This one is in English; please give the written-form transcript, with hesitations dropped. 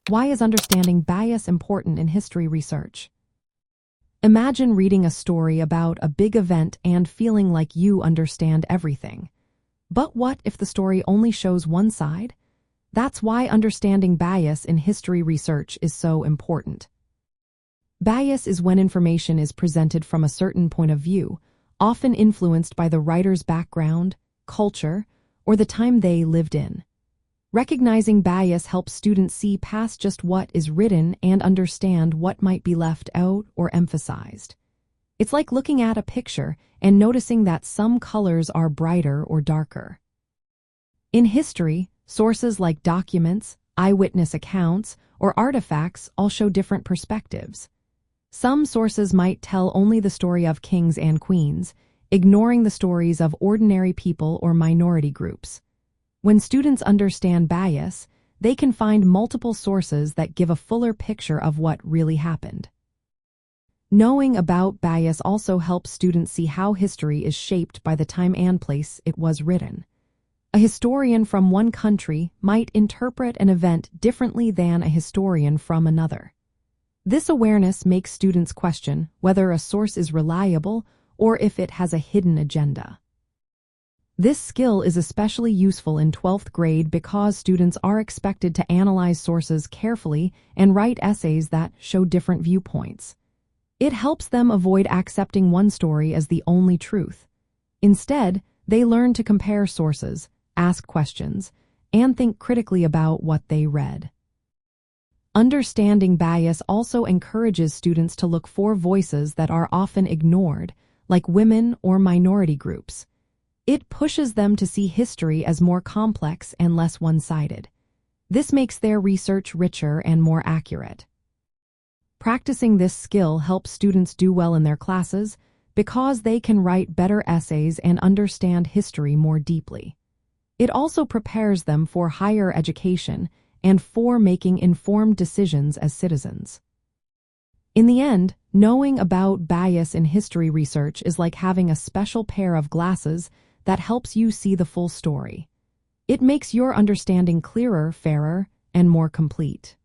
Why is understanding bias important in history research? Imagine reading a story about a big event and feeling like you understand everything. But what if the story only shows one side? That's why understanding bias in history research is so important. Bias is when information is presented from a certain point of view, often influenced by the writer's background, culture, or the time they lived in. Recognizing bias helps students see past just what is written and understand what might be left out or emphasized. It's like looking at a picture and noticing that some colors are brighter or darker. In history, sources like documents, eyewitness accounts, or artifacts all show different perspectives. Some sources might tell only the story of kings and queens, ignoring the stories of ordinary people or minority groups. When students understand bias, they can find multiple sources that give a fuller picture of what really happened. Knowing about bias also helps students see how history is shaped by the time and place it was written. A historian from one country might interpret an event differently than a historian from another. This awareness makes students question whether a source is reliable or if it has a hidden agenda. This skill is especially useful in 12th grade because students are expected to analyze sources carefully and write essays that show different viewpoints. It helps them avoid accepting one story as the only truth. Instead, they learn to compare sources, ask questions, and think critically about what they read. Understanding bias also encourages students to look for voices that are often ignored, like women or minority groups. It pushes them to see history as more complex and less one-sided. This makes their research richer and more accurate. Practicing this skill helps students do well in their classes because they can write better essays and understand history more deeply. It also prepares them for higher education and for making informed decisions as citizens. In the end, knowing about bias in history research is like having a special pair of glasses that helps you see the full story. It makes your understanding clearer, fairer, and more complete.